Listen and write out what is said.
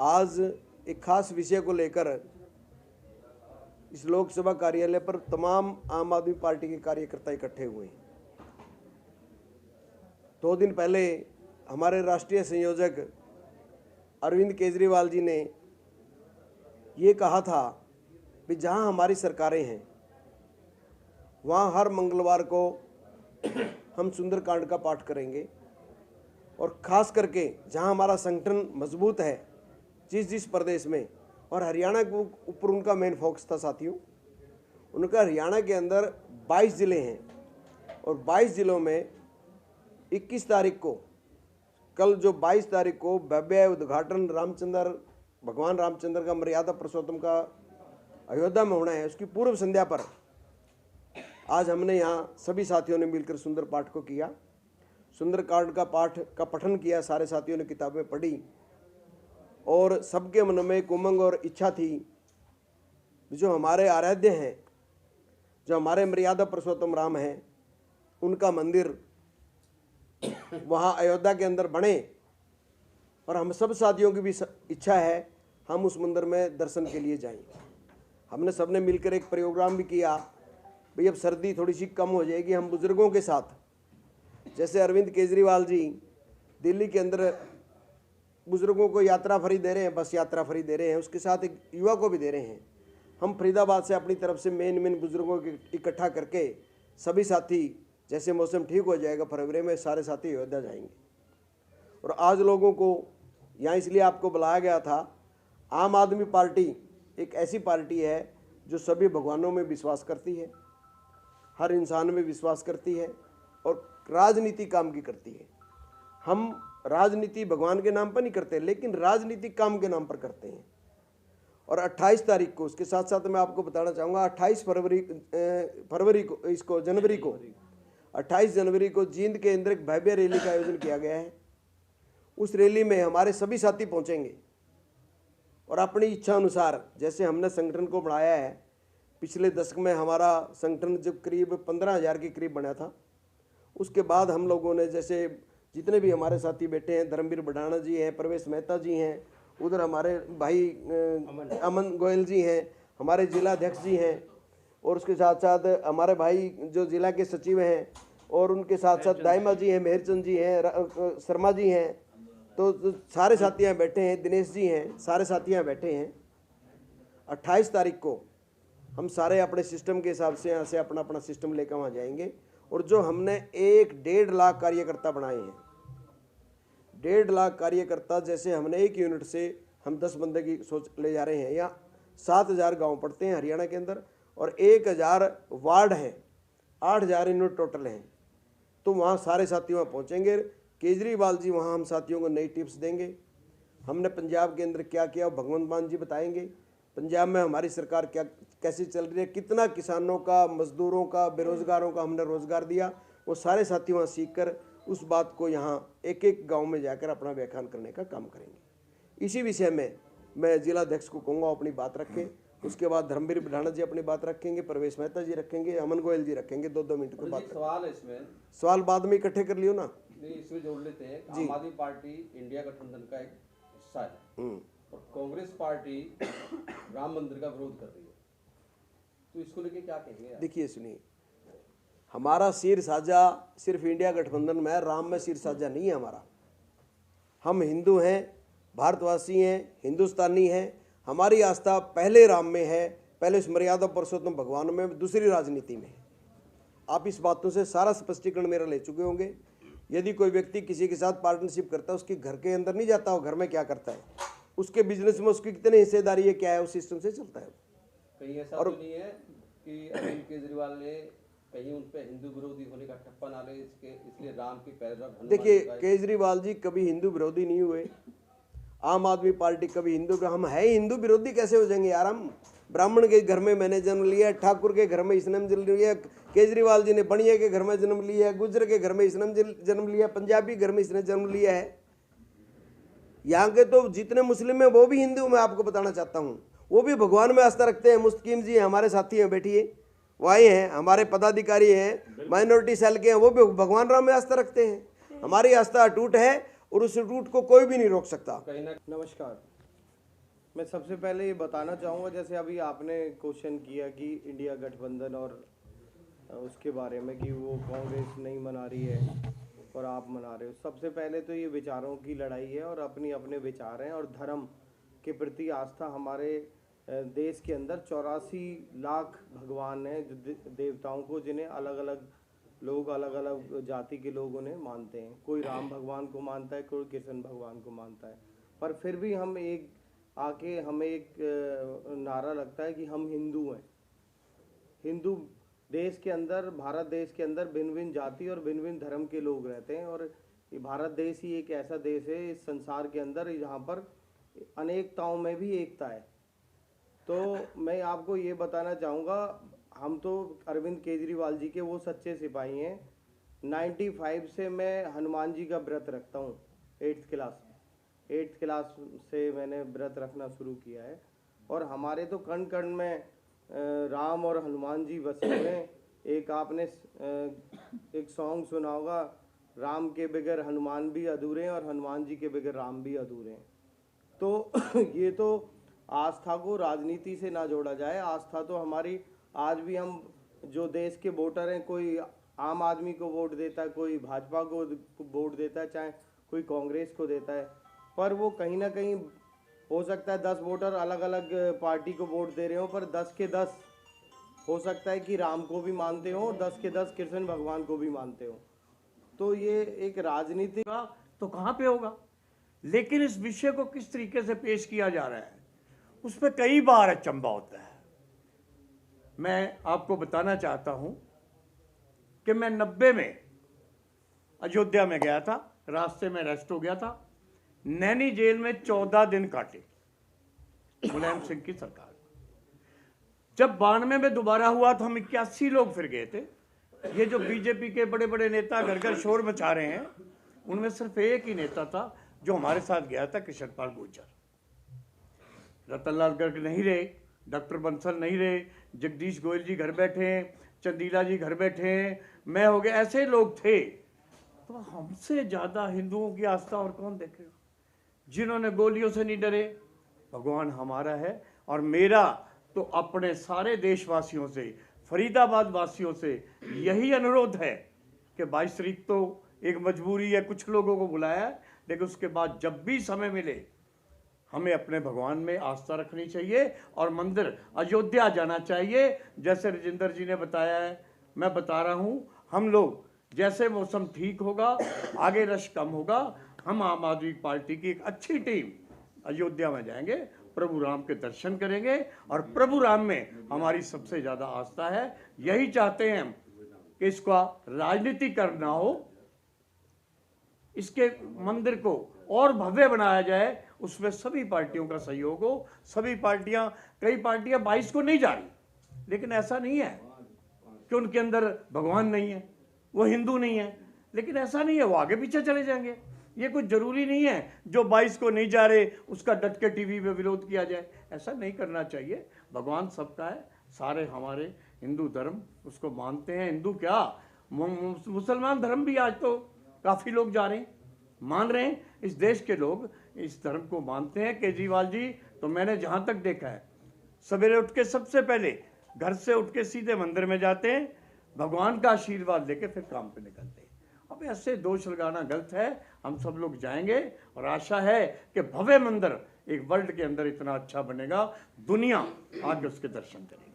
आज एक खास विषय को लेकर इस लोकसभा कार्यालय पर तमाम आम आदमी पार्टी के कार्यकर्ता इकट्ठे हुए हैं। 2 दिन पहले हमारे राष्ट्रीय संयोजक अरविंद केजरीवाल जी ने ये कहा था कि जहां हमारी सरकारें हैं वहां हर मंगलवार को हम सुंदरकांड का पाठ करेंगे, और ख़ास करके जहां हमारा संगठन मजबूत है जिस प्रदेश में, और हरियाणा के ऊपर उनका मेन फोकस था साथियों। उनका हरियाणा के अंदर 22 ज़िले हैं और 22 ज़िलों में 21 तारीख को, कल जो 22 तारीख को भव्य उद्घाटन भगवान रामचंद्र का मर्यादा पुरुषोत्तम का अयोध्या में होना है, उसकी पूर्व संध्या पर आज हमने यहाँ सभी साथियों ने मिलकर सुंदर पाठ को किया। सुंदरकांड का पाठ का पठन किया, सारे साथियों ने किताबें पढ़ी और सबके मन में एक उमंग और इच्छा थी जो हमारे आराध्य हैं, जो हमारे मर्यादा पुरुषोत्तम राम हैं, उनका मंदिर वहाँ अयोध्या के अंदर बने। और हम सब साथियों की भी इच्छा है हम उस मंदिर में दर्शन के लिए जाएं। हमने सबने मिलकर एक प्रोग्राम भी किया, भाई अब सर्दी थोड़ी सी कम हो जाएगी, हम बुजुर्गों के साथ, जैसे अरविंद केजरीवाल जी दिल्ली के अंदर बुजुर्गों को यात्रा फ्री दे रहे हैं, बस यात्रा फ्री दे रहे हैं, उसके साथ एक युवा को भी दे रहे हैं। हम फरीदाबाद से अपनी तरफ से मेन बुजुर्गों को इकट्ठा करके सभी साथी, जैसे मौसम ठीक हो जाएगा फरवरी में, सारे साथी अयोध्या जाएंगे। और आज लोगों को यहाँ इसलिए आपको बुलाया गया था, आम आदमी पार्टी एक ऐसी पार्टी है जो सभी भगवानों में विश्वास करती है, हर इंसान में विश्वास करती है और राजनीति काम की करती है। हम राजनीति भगवान के नाम पर नहीं करते, लेकिन राजनीति काम के नाम पर करते हैं। और 28 तारीख को, उसके साथ साथ मैं आपको बताना चाहूँगा, 28 फरवरी को, इसको जनवरी को 28 जनवरी को जींद के अंदर एक भव्य रैली का आयोजन किया गया है। उस रैली में हमारे सभी साथी पहुँचेंगे और अपनी इच्छा अनुसार, जैसे हमने संगठन को बढ़ाया है, पिछले दशक में हमारा संगठन जब करीब 15,000 के करीब बना था, उसके बाद हम लोगों ने, जैसे जितने भी हमारे साथी बैठे हैं, धर्मवीर बढ़ाना जी हैं, प्रवेश मेहता जी हैं, उधर हमारे भाई अमन गोयल जी हैं, हमारे जिला अध्यक्ष जी हैं, और उसके साथ साथ हमारे भाई जो जिला के सचिव हैं, और उनके साथ साथ दाइमा जी हैं, मेहरचंद जी हैं, शर्मा जी हैं, तो सारे साथी यहाँ बैठे हैं, दिनेश जी हैं, सारे साथी यहाँ बैठे हैं। 28 तारीख को हम सारे अपने सिस्टम के हिसाब से यहाँ से अपना अपना सिस्टम लेकर वहाँ जाएंगे। और जो हमने 1.5 लाख कार्यकर्ता बनाए हैं, 1.5 लाख कार्यकर्ता, जैसे हमने एक यूनिट से हम 10 बंदे की सोच ले जा रहे हैं। यहाँ 7,000 गांव पड़ते हैं हरियाणा के अंदर और 1,000 वार्ड हैं, 8,000 यूनिट टोटल हैं। तो वहाँ सारे साथी वहाँ पहुँचेंगे। केजरीवाल जी वहाँ हम साथियों को नई टिप्स देंगे। हमने पंजाब के अंदर क्या किया भगवंत मान जी बताएंगे, पंजाब में हमारी सरकार क्या कैसे चल रही है, कितना किसानों का, मजदूरों का, बेरोजगारों का हमने रोजगार दिया, वो सारे साथी वहाँ सीख कर उस बात को यहाँ एक एक गांव में जाकर अपना व्याख्यान करने का काम करेंगे। इसी विषय में मैं जिला अध्यक्ष को कहूँगा अपनी बात रखें। उसके बाद धर्मवीर बढ़ाना जी अपनी बात रखेंगे, प्रवेश मेहता जी रखेंगे, अमन गोयल जी रखेंगे। 2-2 मिनट की बात। सवाल है इसमें, सवाल बाद में इकट्ठे कर लियो ना, नहीं इसमें जोड़ लेते हैं। आम आदमी पार्टी इंडिया गठबंधन का एक हिस्सा है और कांग्रेस पार्टी राम मंदिर का विरोध कर रही है, तो इसको लेके क्या कहेंगे? देखिए सुनिए, हमारा सिर साझा सिर्फ इंडिया गठबंधन में, राम में सिर साझा नहीं है हमारा। हम हिंदू हैं, भारतवासी हैं, हिंदुस्तानी हैं। हमारी आस्था पहले राम में है, पहले उस मर्यादा पुरुषोत्तम भगवान में, दूसरी राजनीति में है। आप इस बातों से सारा स्पष्टीकरण मेरा ले चुके होंगे। यदि कोई व्यक्ति किसी के साथ पार्टनरशिप करता है, उसके घर के अंदर नहीं जाता, वो घर में क्या करता है, उसके बिजनेस में उसकी कितनी हिस्सेदारी है, क्या है, उस सिस्टम से चलता है। कहीं ऐसा और तो नहीं है कि अरविंद केजरीवाल ने कहीं उन पे हिंदू विरोधी होने का ठप्पा ना ले, इसलिए राम की पैरवी? देखिए, केजरीवाल जी कभी हिंदू विरोधी नहीं हुए, आम आदमी पार्टी कभी हिंदू, हम है हिंदू विरोधी कैसे हो जाएंगे यार? हम ब्राह्मण के घर में मैंने जन्म लिया, ठाकुर के घर में इसने जन्म लिया, केजरीवाल जी ने बनिया के घर में जन्म लिया है, गुजर के घर में इसने जन्म लिया, पंजाबी घर में इसने जन्म लिया है। यहाँ के तो जितने मुस्लिम हैं वो भी हिंदू, मैं आपको बताना चाहता हूँ, वो भी भगवान में आस्था रखते हैं। मुस्तकीम जी हमारे साथी हैं, बैठिए, वो आए हैं, हमारे पदाधिकारी हैं, माइनॉरिटी सेल के हैं, वो भी भगवान राम में आस्था रखते हैं। हमारी आस्था अटूट है और उस रूट को कोई भी नहीं रोक सकता। नमस्कार, मैं सबसे पहले ये बताना चाहूँगा, जैसे अभी आपने क्वेश्चन किया कि इंडिया गठबंधन और उसके बारे में कि वो कांग्रेस नहीं मना रही है और आप मना रहे हो। सबसे पहले तो ये विचारों की लड़ाई है और अपने अपने विचार हैं, और धर्म के प्रति आस्था हमारे देश के अंदर 84 लाख भगवान हैं, जो देवताओं को, जिन्हें अलग अलग लोग, अलग अलग जाति के लोग उन्हें मानते हैं। कोई राम भगवान को मानता है, कोई कृष्ण भगवान को मानता है, पर फिर भी हम हमें एक नारा लगता है कि हम हिंदू हैं। हिंदू देश के अंदर, भारत देश के अंदर भिन्न भिन्न जाति और भिन्न भिन्न धर्म के लोग रहते हैं, और ये भारत देश ही एक ऐसा देश है इस संसार के अंदर जहाँ पर अनेकताओं में भी एकता है। तो मैं आपको ये बताना चाहूँगा, हम तो अरविंद केजरीवाल जी के वो सच्चे सिपाही हैं। 95 से मैं हनुमान जी का व्रत रखता हूँ। 8th क्लास से मैंने व्रत रखना शुरू किया है, और हमारे तो कण कण में राम और हनुमान जी बसे हुए हैं। एक आपने एक सॉन्ग सुना होगा, राम के बगैर हनुमान भी अधूरे हैं और हनुमान जी के बगैर राम भी अधूरे हैं। तो ये तो आस्था को राजनीति से ना जोड़ा जाए। आस्था तो हमारी, आज भी हम जो देश के वोटर हैं, कोई आम आदमी को वोट देता है, कोई भाजपा को वोट देता है, चाहे कोई कांग्रेस को देता है, पर वो कहीं ना कहीं हो सकता है 10 वोटर अलग अलग पार्टी को वोट दे रहे हो, पर 10 के 10 हो सकता है कि राम को भी मानते हो, 10 के 10 कृष्ण भगवान को भी मानते हो। तो ये एक राजनीति का तो कहाँ पे होगा, लेकिन इस विषय को किस तरीके से पेश किया जा रहा है उस पर कई बार अचंभा होता है। मैं आपको बताना चाहता हूं कि मैं 90 में अयोध्या में गया था, रास्ते में अरेस्ट हो गया था, नैनी जेल में 14 दिन काटे मुलायम सिंह की सरकार। जब 92 में दोबारा हुआ तो हम 81 लोग फिर गए थे। ये जो बीजेपी के बड़े बड़े नेता घर घर शोर मचा रहे हैं, उनमें सिर्फ एक ही नेता था जो हमारे साथ गया था, कृष्णपाल गुर्जर। रतनलाल गर्ग नहीं रहे, डॉक्टर बंसल नहीं रहे, जगदीश गोयल जी घर बैठे हैं, चंदीला जी घर बैठे हैं, मैं हो गया, ऐसे लोग थे। तो हमसे ज़्यादा हिंदुओं की आस्था और कौन देखेगा? जिन्होंने गोलियों से नहीं डरे। भगवान हमारा है, और मेरा तो अपने सारे देशवासियों से, फरीदाबाद वासियों से यही अनुरोध है कि 22 तारीख तो एक मजबूरी है, कुछ लोगों को बुलाया है, लेकिन उसके बाद जब भी समय मिले हमें अपने भगवान में आस्था रखनी चाहिए और मंदिर अयोध्या जाना चाहिए। जैसे राजेंद्र जी ने बताया है, मैं बता रहा हूँ, हम लोग जैसे मौसम ठीक होगा, आगे रश कम होगा, हम आम आदमी पार्टी की एक अच्छी टीम अयोध्या में जाएंगे, प्रभु राम के दर्शन करेंगे, और प्रभु राम में हमारी सबसे ज़्यादा आस्था है। यही चाहते हैं हम कि इसका राजनीति करना हो, इसके मंदिर को और भव्य बनाया जाए, उसमें सभी पार्टियों का सहयोग हो। सभी पार्टियां, कई पार्टियां 22 को नहीं जा रही, लेकिन ऐसा नहीं है कि उनके अंदर भगवान नहीं है, वो हिंदू नहीं है, लेकिन ऐसा नहीं है वो आगे पीछे चले जाएंगे। ये कुछ जरूरी नहीं है जो 22 को नहीं जा रहे उसका डट के टीवी पे विरोध किया जाए, ऐसा नहीं करना चाहिए। भगवान सबका है, सारे हमारे हिंदू धर्म उसको मानते हैं। हिंदू क्या, मुसलमान धर्म भी आज तो काफ़ी लोग जा रहे हैं, मान रहे हैं। इस देश के लोग इस धर्म को मानते हैं। केजरीवाल जी तो मैंने जहाँ तक देखा है, सवेरे उठ के सबसे पहले घर से उठ के सीधे मंदिर में जाते हैं, भगवान का आशीर्वाद लेके फिर काम पे निकलते हैं। अब ऐसे दोष लगाना गलत है। हम सब लोग जाएंगे और आशा है कि भव्य मंदिर एक वर्ल्ड के अंदर इतना अच्छा बनेगा, दुनिया आके उसके दर्शन करेगी।